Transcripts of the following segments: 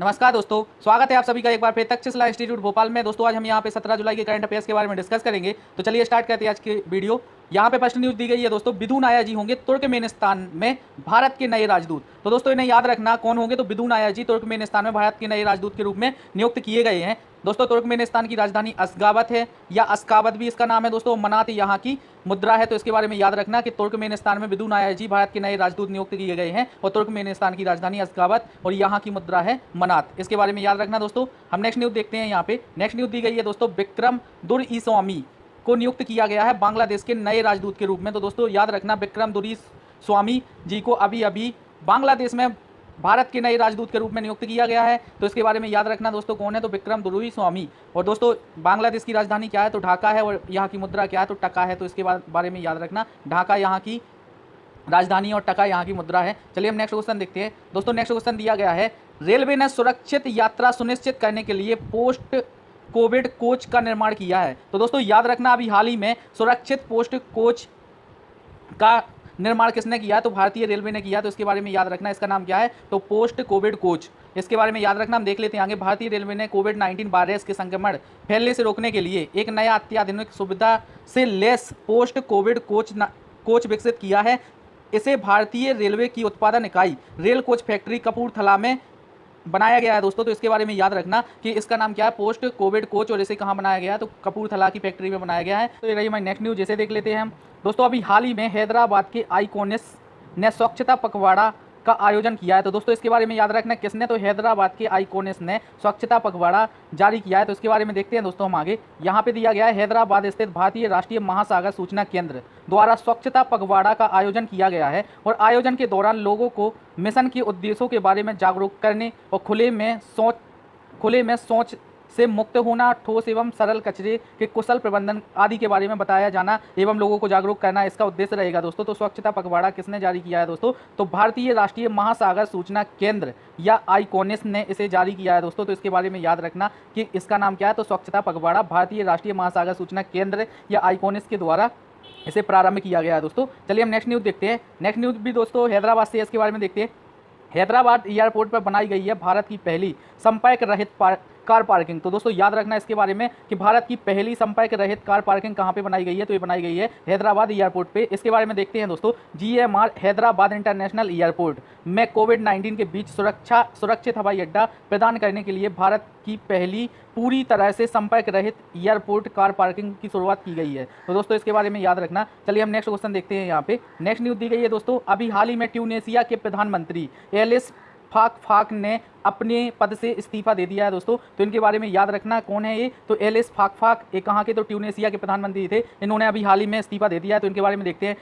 नमस्कार दोस्तों, स्वागत है आप सभी का एक बार फिर तक्षशिला इंस्टीट्यूट भोपाल में। दोस्तों आज हम यहाँ पे 17 जुलाई के करंट अफेयर्स के बारे में डिस्कस करेंगे। तो चलिए स्टार्ट करते हैं आज की वीडियो। यहाँ पे फर्स्ट न्यूज़ दी गई है दोस्तों, बिदुन आया जी होंगे तुर्कमेनिस्तान में भारत के नए राजदूत। तो दोस्तों इन्हें याद रखना कौन होंगे, तो बिदुन आया जी तुर्कमेनिस्तान में भारत के नए राजदूत के रूप में नियुक्त किए गए हैं। दोस्तों तुर्कमेनिस्तान की राजधानी अशगाबत है या अस्काबत भी इसका नाम है दोस्तों। मनात यहाँ की मुद्रा है, तो इसके बारे में याद रखना कि तुर्कमेनिस्तान में बिदुन आया जी भारत के नए राजदूत नियुक्त किए गए हैं और तुर्कमेनिस्तान की राजधानी अशगाबत और यहाँ की मुद्रा है मनात। इसके बारे में याद रखना दोस्तों। हम नेक्स्ट न्यूज़ देखते हैं। यहाँ पे नेक्स्ट न्यूज़ दी गई है दोस्तों, विक्रम दुरईस्वामी को नियुक्त किया गया है बांग्लादेश के नए राजदूत के रूप में। तो दोस्तों याद रखना विक्रम दुरईस्वामी जी को अभी अभी बांग्लादेश में भारत के नए राजदूत के रूप में नियुक्त किया गया है। तो इसके बारे में याद रखना दोस्तों कौन है, तो विक्रम दुरईस्वामी। और दोस्तों बांग्लादेश की राजधानी क्या है, तो ढाका है और यहाँ की मुद्रा क्या है, तो टका है। तो इसके बारे में याद रखना, ढाका यहाँ की राजधानी और टका यहाँ की मुद्रा है। चलिए हम नेक्स्ट क्वेश्चन देखते हैं दोस्तों। नेक्स्ट क्वेश्चन दिया गया है, रेलवे ने सुरक्षित यात्रा सुनिश्चित करने के लिए पोस्ट कोविड कोच का निर्माण किया है। तो दोस्तों याद रखना अभी हाल ही में सुरक्षित पोस्ट कोच का निर्माण किसने किया है, तो भारतीय रेलवे ने किया। तो इसके बारे में याद रखना, इसका नाम क्या है, तो पोस्ट कोविड कोच। इसके बारे में याद रखना। हम देख लेते हैं आगे। भारतीय रेलवे ने कोविड-19 वायरस के संक्रमण फैलने से रोकने के लिए एक नया अत्याधुनिक सुविधा से लेस पोस्ट कोविड कोच विकसित किया है। इसे भारतीय रेलवे की उत्पादन इकाई रेल कोच फैक्ट्री कपूरथला में बनाया गया है दोस्तों। तो इसके बारे में याद रखना कि इसका नाम क्या है, पोस्ट कोविड कोच, और इसे कहाँ बनाया गया है, तो कपूरथला की फैक्ट्री में बनाया गया है। तो ये रही हमारी नेक्स्ट न्यूज़। जैसे देख लेते हैं हम दोस्तों, अभी हाल ही में हैदराबाद के आइकॉनिस ने स्वच्छता पखवाड़ा का आयोजन किया है। तो दोस्तों इसके बारे में याद रखना किसने, तो हैदराबाद के आइकॉनिस ने स्वच्छता पखवाड़ा जारी किया है। तो इसके बारे में देखते हैं दोस्तों हम आगे। यहाँ पे दिया गया है, हैदराबाद स्थित भारतीय राष्ट्रीय महासागर सूचना केंद्र द्वारा स्वच्छता पखवाड़ा का आयोजन किया गया है और आयोजन के दौरान लोगों को मिशन के उद्देश्यों के बारे में जागरूक करने और खुले में शौच से मुक्त होना, ठोस एवं सरल कचरे के कुशल प्रबंधन आदि के बारे में बताया जाना एवं लोगों को जागरूक करना इसका उद्देश्य रहेगा दोस्तों। तो स्वच्छता पखवाड़ा किसने जारी किया है दोस्तों, तो भारतीय राष्ट्रीय महासागर सूचना केंद्र या आइकॉनिस ने इसे जारी किया है दोस्तों। तो इसके बारे में याद रखना कि इसका नाम क्या है, तो स्वच्छता पखवाड़ा भारतीय राष्ट्रीय महासागर सूचना केंद्र या आइकॉनिस के द्वारा इसे प्रारंभ किया गया है दोस्तों। चलिए हम नेक्स्ट न्यूज़ देखते हैं। नेक्स्ट न्यूज़ भी दोस्तों हैदराबाद से, इसके बारे में देखते हैं। हैदराबाद एयरपोर्ट पर बनाई गई है भारत की पहली संपर्क रहित कार पार्किंग। तो दोस्तों याद रखना इसके बारे में कि भारत की पहली संपर्क रहित कार पार्किंग कहाँ पे बनाई गई है, तो ये बनाई गई है हैदराबाद एयरपोर्ट पे। इसके बारे में देखते हैं दोस्तों। GMR हैदराबाद इंटरनेशनल एयरपोर्ट में कोविड-19 के बीच सुरक्षित हवाई अड्डा प्रदान करने के लिए भारत की पहली पूरी तरह से संपर्क रहित एयरपोर्ट कार पार्किंग की शुरुआत की गई है। तो दोस्तों इसके बारे में याद रखना। चलिए हम नेक्स्ट क्वेश्चन देखते हैं। यहाँ पे नेक्स्ट न्यूज़ दी गई है दोस्तों, अभी हाल ही में ट्यूनेशिया के प्रधानमंत्री एलिस फाक ने अपने पद से इस्तीफा दे दिया है दोस्तों। तो इनके बारे में याद रखना कौन है ये, तो एलिस फाक ये कहाँ के, तो ट्यूनेशिया के प्रधानमंत्री थे। इन्होंने अभी हाल ही में इस्तीफा दे दिया है। तो इनके बारे में देखते हैं।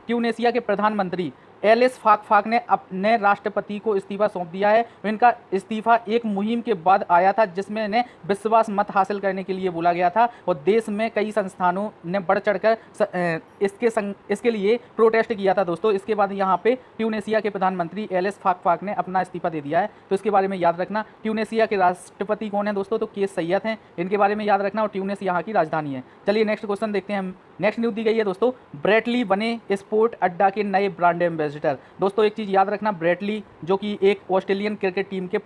ट्यूनेशिया के प्रधानमंत्री एलिस फाक ने अपने राष्ट्रपति को इस्तीफा सौंप दिया है। इनका इस्तीफा एक मुहिम के बाद आया था जिसमें इन्हें विश्वास मत हासिल करने के लिए बोला गया था और देश में कई संस्थानों ने बढ़ चढ़कर इसके लिए प्रोटेस्ट किया था दोस्तों। इसके बाद यहाँ पे ट्यूनेशिया के प्रधानमंत्री एलिस फाक ने अपना इस्तीफा दे दिया है। तो इसके बारे में याद रखना। ट्यूनेशिया के राष्ट्रपति कौन है दोस्तों, तो केस सैयद हैं। इनके बारे में याद रखना और ट्यूनिस यहाँ की राजधानी है। चलिए नेक्स्ट क्वेश्चन देखते हैं हम। नेक्स्ट न्यूज़ दी गई है दोस्तों, ब्रेटली बने स्पोर्ट अड्डा के नए ब्रांड एम्बेसडर। दोस्तों एक चीज़ याद रखना, ब्रेटली जो कि एक ऑस्ट्रेलियन क्रिकेट टीम के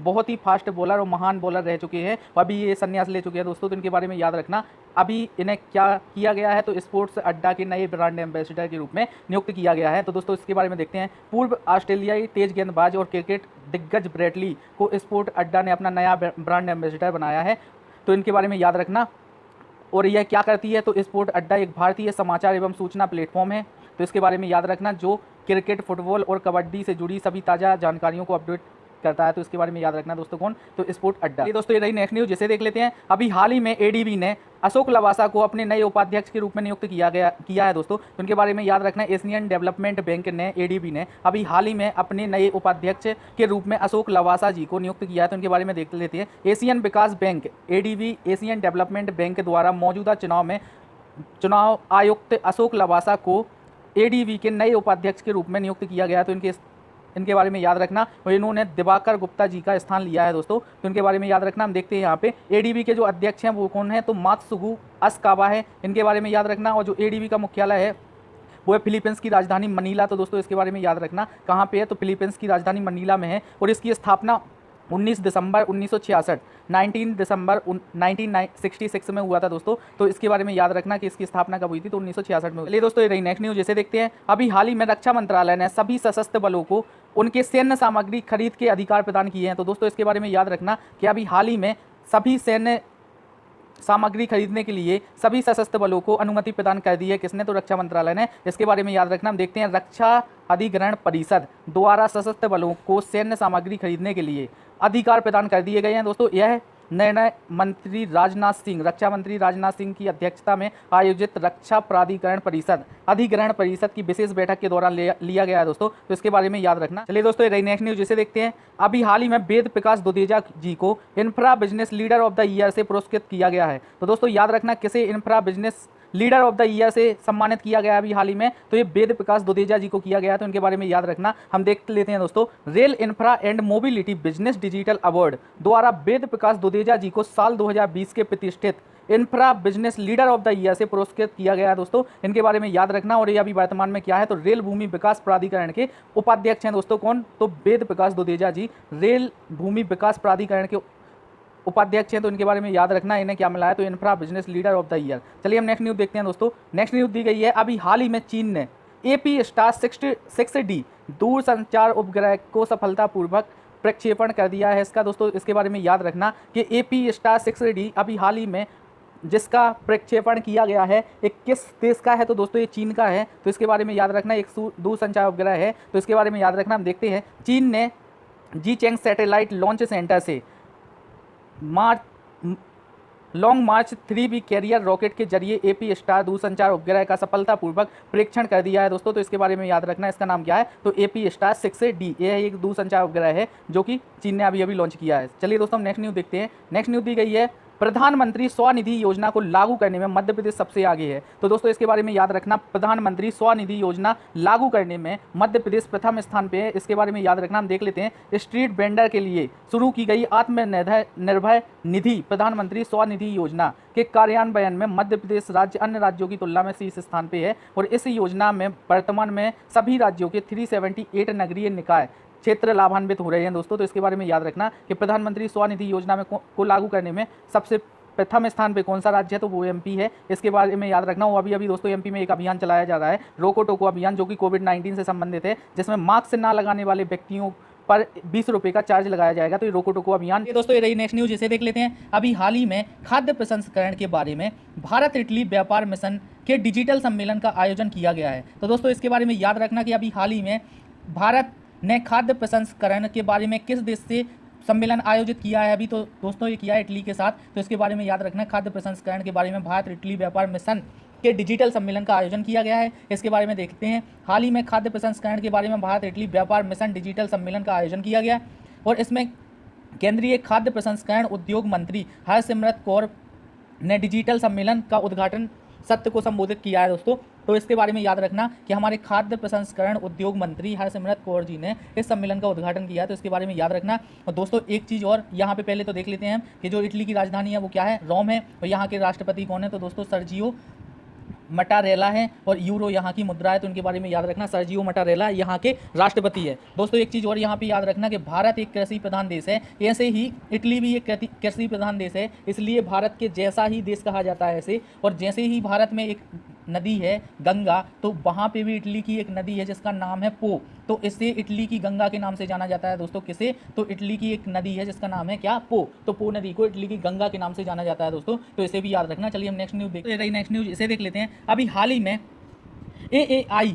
बहुत ही फास्ट बॉलर और महान बॉलर रह चुके हैं, अभी ये संन्यास ले चुके हैं दोस्तों। तो इनके बारे में याद रखना, अभी इन्हें क्या किया गया है, तो स्पोर्ट्स अड्डा के नए ब्रांड एम्बेसडर के रूप में नियुक्त किया गया है। तो दोस्तों इसके बारे में देखते हैं। पूर्व ऑस्ट्रेलियाई तेज गेंदबाज और क्रिकेट दिग्गज ब्रेटली को स्पोर्ट अड्डा ने अपना नया ब्रांड एम्बेसडर बनाया है। तो इनके बारे में याद रखना। और यह क्या करती है, तो स्पोर्ट अड्डा एक भारतीय समाचार एवं सूचना प्लेटफॉर्म है। तो इसके बारे में याद रखना, जो क्रिकेट, फुटबॉल और कबड्डी से जुड़ी सभी ताज़ा जानकारियों को अपडेट करता है। तो इसके बारे में याद रखना दोस्तों कौन, तो स्पोर्ट अड्डा। ये दोस्तों ये रही नेक्स्ट न्यूज़, जिसे देख लेते हैं। अभी हाल ही में ADB ने अशोक लवासा को अपने नए उपाध्यक्ष के रूप में नियुक्त किया है दोस्तों। तो उनके बारे में याद रखना, एशियन डेवलपमेंट बैंक ने ADB ने अभी हाल ही में अपने नए उपाध्यक्ष के रूप में अशोक लवासा जी को नियुक्त किया है। तो उनके बारे में देख लेते हैं। एशियन विकास bank ADB Asian Development Bank द्वारा मौजूदा चुनाव आयुक्त अशोक लवासा को ADB के नए उपाध्यक्ष के रूप में नियुक्त किया गया। तो इनके बारे में याद रखना, और इन्होंने दिवाकर गुप्ता जी का स्थान लिया है दोस्तों। तो इनके बारे में याद रखना। हम देखते हैं यहाँ पे ADB के जो अध्यक्ष हैं वो कौन है, तो मात्सुगु अस्काबा है। इनके बारे में याद रखना। और जो ADB का मुख्यालय है वो है फिलीपींस की राजधानी मनीला। तो दोस्तों इसके बारे में याद रखना कहाँ पे है, तो फिलीपींस की राजधानी मनीला में है। और इसकी स्थापना 19 दिसंबर 1966, 19 दिसंबर 1966 में हुआ था दोस्तों। तो इसके बारे में याद रखना कि इसकी स्थापना कब हुई थी, तो 1966 में। चलिए दोस्तों, ये रही नेक्स्ट न्यूज़, जिसे देखते हैं। अभी हाल ही में रक्षा मंत्रालय ने सभी सशस्त्र बलों को उनके सैन्य सामग्री खरीद के अधिकार प्रदान किए हैं। तो दोस्तों इसके बारे में याद रखना कि अभी हाल ही में सभी सैन्य सामग्री खरीदने के लिए सभी सशस्त्र बलों को अनुमति प्रदान कर दी है। किसने? तो रक्षा मंत्रालय ने। इसके बारे में याद रखना। हम देखते हैं, रक्षा अधिग्रहण परिषद द्वारा सशस्त्र बलों को सैन्य सामग्री खरीदने के लिए अधिकार प्रदान कर दिए गए हैं दोस्तों। यह निर्णय मंत्री राजनाथ सिंह, रक्षा मंत्री राजनाथ सिंह की अध्यक्षता में आयोजित रक्षा प्राधिकरण परिषद अधिग्रहण परिषद की विशेष बैठक के दौरान लिया गया है दोस्तों। तो इसके बारे में याद रखना। चलिए दोस्तों, ये नेक्स्ट न्यूज़, जिसे देखते हैं। अभी हाल ही में वेद प्रकाश दुदेजा जी को infra business leader of the year से पुरस्कृत किया गया है। तो दोस्तों याद रखना, किसे infra business leader of the year से सम्मानित किया गया अभी हाल ही में, तो ये वेद प्रकाश दुदेजा जी को किया गया है। तो इनके बारे में याद रखना। हम देख लेते हैं दोस्तों, rail infra and mobility business digital award द्वारा वेद प्रकाश दुदेजा जी को साल 2020 के प्रतिष्ठित infra business leader of the year से पुरस्कृत किया गया है दोस्तों। इनके बारे में याद रखना। और ये अभी वर्तमान में क्या है, तो रेल भूमि विकास प्राधिकरण के उपाध्यक्ष हैं दोस्तों। कौन? तो वेद प्रकाश दुदेजा जी रेल भूमि विकास प्राधिकरण के उपाध्यक्ष हैं। तो इनके बारे में याद रखना, इन्हें क्या मिला है, तो infra business leader of the year. चलिए हम नेक्स्ट न्यूज़ देखते हैं दोस्तों। नेक्स्ट न्यूज़ दी गई है, अभी हाल ही में चीन ने AP-6D दूरसंचार उपग्रह को सफलतापूर्वक प्रक्षेपण कर दिया है इसका दोस्तों। इसके बारे में याद रखना कि AP-6D अभी हाल ही में जिसका प्रक्षेपण किया गया है, एक किस देश का है, तो दोस्तों ये चीन का है। तो इसके बारे में याद रखना, एक दूरसंचार उपग्रह है। तो इसके बारे में याद रखना। हम देखते हैं, चीन ने जीचेंग सैटेलाइट लॉन्च सेंटर से लॉन्ग मार्च 3B कैरियर रॉकेट के जरिए AP-STAR दूरसंचार उपग्रह का सफलतापूर्वक परीक्षण कर दिया है दोस्तों। तो इसके बारे में याद रखना, इसका नाम क्या है, तो AP-6D। यह एक दूरसंचार उपग्रह है जो कि चीन ने अभी लॉन्च किया है। चलिए दोस्तों, हम नेक्स्ट न्यूज़ देखते हैं। नेक्स्ट न्यूज़ दी गई है, प्रधानमंत्री स्वनिधि योजना को लागू करने में मध्य प्रदेश सबसे आगे है। तो दोस्तों इसके बारे में याद रखना, प्रधानमंत्री स्वनिधि योजना लागू करने में मध्य प्रदेश प्रथम स्थान पे है। इसके बारे में याद रखना। हम देख लेते हैं, स्ट्रीट वेंडर के लिए शुरू की गई आत्मनिर्भर निधि प्रधानमंत्री स्वनिधि योजना के कार्यान्वयन में मध्य प्रदेश राज्य अन्य राज्यों की तुलना में शीर्ष स्थान पे है। और इस योजना में वर्तमान में सभी राज्यों के 378 नगरीय निकाय क्षेत्र लाभान्वित हो रहे हैं दोस्तों। तो इसके बारे में याद रखना कि प्रधानमंत्री स्वनिधि योजना में को लागू करने में सबसे प्रथम स्थान पे कौन सा राज्य है, तो वो MP है। इसके बारे में याद रखना। वो अभी दोस्तों MP में एक अभियान चलाया जा रहा है, रोको टोको अभियान, जो कि कोविड-19 से संबंधित है, जिसमें मास्क ना लगाने वाले व्यक्तियों पर 20 रुपये का चार्ज लगाया जाएगा। तो ये रोको टोको अभियान। ये दोस्तों ये रही नेक्स्ट न्यूज़, जिसे देख लेते हैं। अभी हाल ही में खाद्य प्रसंस्करण के बारे में भारत इटली व्यापार मिशन के डिजिटल सम्मेलन का आयोजन किया गया है। तो दोस्तों इसके बारे में याद रखना कि अभी हाल ही में भारत ने खाद्य प्रसंस्करण के बारे में किस देश से सम्मेलन आयोजित किया है अभी, तो दोस्तों ये किया है इटली के साथ। तो इसके बारे में याद रखना, खाद्य प्रसंस्करण के बारे में भारत इटली व्यापार मिशन के डिजिटल सम्मेलन का आयोजन किया गया है। इसके बारे में देखते हैं, हाल ही में खाद्य प्रसंस्करण के बारे में भारत इटली व्यापार मिशन डिजिटल सम्मेलन का आयोजन किया गया और इसमें केंद्रीय खाद्य प्रसंस्करण उद्योग मंत्री हरसिमरत कौर ने डिजिटल सम्मेलन का उद्घाटन सत्र को संबोधित किया है दोस्तों। तो इसके बारे में याद रखना कि हमारे खाद्य प्रसंस्करण उद्योग मंत्री हरसिमरत कौर जी ने इस सम्मेलन का उद्घाटन किया है। तो इसके बारे में याद रखना। और दोस्तों एक चीज़ और यहाँ पे पहले तो देख लेते हैं कि जो इटली की राजधानी है वो क्या है, रोम है। और यहाँ के राष्ट्रपति कौन है, तो दोस्तों सर्जियो मटारेला है और यूरो यहाँ की मुद्रा है। तो इनके बारे में याद रखना, सर्जियो मटारेला यहाँ के राष्ट्रपति है। दोस्तों एक चीज़ और यहाँ पे याद रखना कि भारत एक कृषि प्रधान देश है, ऐसे ही इटली भी एक कृषि प्रधान देश है, इसलिए भारत के जैसा ही देश कहा जाता है इसे। और जैसे ही भारत में एक नदी है गंगा, तो वहाँ पे भी इटली की एक नदी है जिसका नाम है पो, तो इसे इटली की गंगा के नाम से जाना जाता है दोस्तों। किसे, तो इटली की एक नदी है जिसका नाम है क्या, पो। तो पो नदी को इटली की गंगा के नाम से जाना जाता है दोस्तों। तो इसे भी याद रखना। चलिए हम नेक्स्ट न्यूज़ देखते हैं। नेक्स्ट न्यूज़ इसे देख लेते हैं। अभी हाल ही में AAI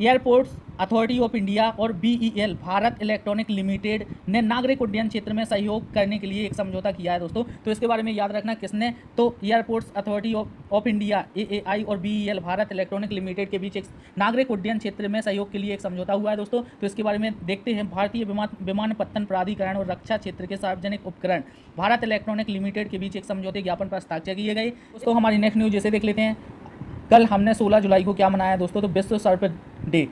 airports authority of India और BEL भारत इलेक्ट्रॉनिक लिमिटेड ने नागरिक उड्डयन क्षेत्र में सहयोग करने के लिए एक समझौता किया है दोस्तों। तो इसके बारे में याद रखना, किसने, तो airports authority of India AAI और BEL भारत इलेक्ट्रॉनिक लिमिटेड के बीच एक नागरिक उड्डयन क्षेत्र में सहयोग के लिए एक समझौता हुआ है दोस्तों। तो इसके बारे में देखते हैं। भारतीय विमानपत्तन प्राधिकरण और रक्षा क्षेत्र के सार्वजनिक उपकरण भारत इलेक्ट्रॉनिक लिमिटेड के बीच एक समझौते ज्ञापन पर हस्ताक्षर किए गए दोस्तों। हमारी नेक्स्ट न्यूज़ जैसे देख लेते हैं। कल हमने 16 जुलाई को क्या मनाया दोस्तों, तो विश्व सर्प डे,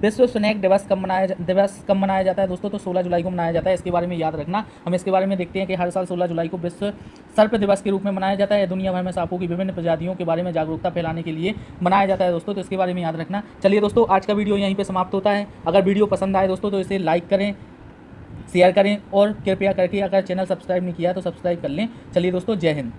विश्व स्नैक दिवस कब मनाया जाता है दोस्तों, तो 16 जुलाई को मनाया जाता है। इसके बारे में याद रखना। हम इसके बारे में देखते हैं कि हर साल 16 जुलाई को विश्व सर्प दिवस के रूप में मनाया जाता है। दुनिया भर में सांपों की विभिन्न प्रजातियों के बारे में जागरूकता फैलाने के लिए मनाया जाता है दोस्तों। तो इसके बारे में याद रखना। चलिए दोस्तों आज का वीडियो यहीं पर समाप्त होता है। अगर वीडियो पसंद आए दोस्तों तो इसे लाइक करें, शेयर करें और कृपया करके अगर चैनल सब्सक्राइब नहीं किया तो सब्सक्राइब कर लें। चलिए दोस्तों, जय हिंद।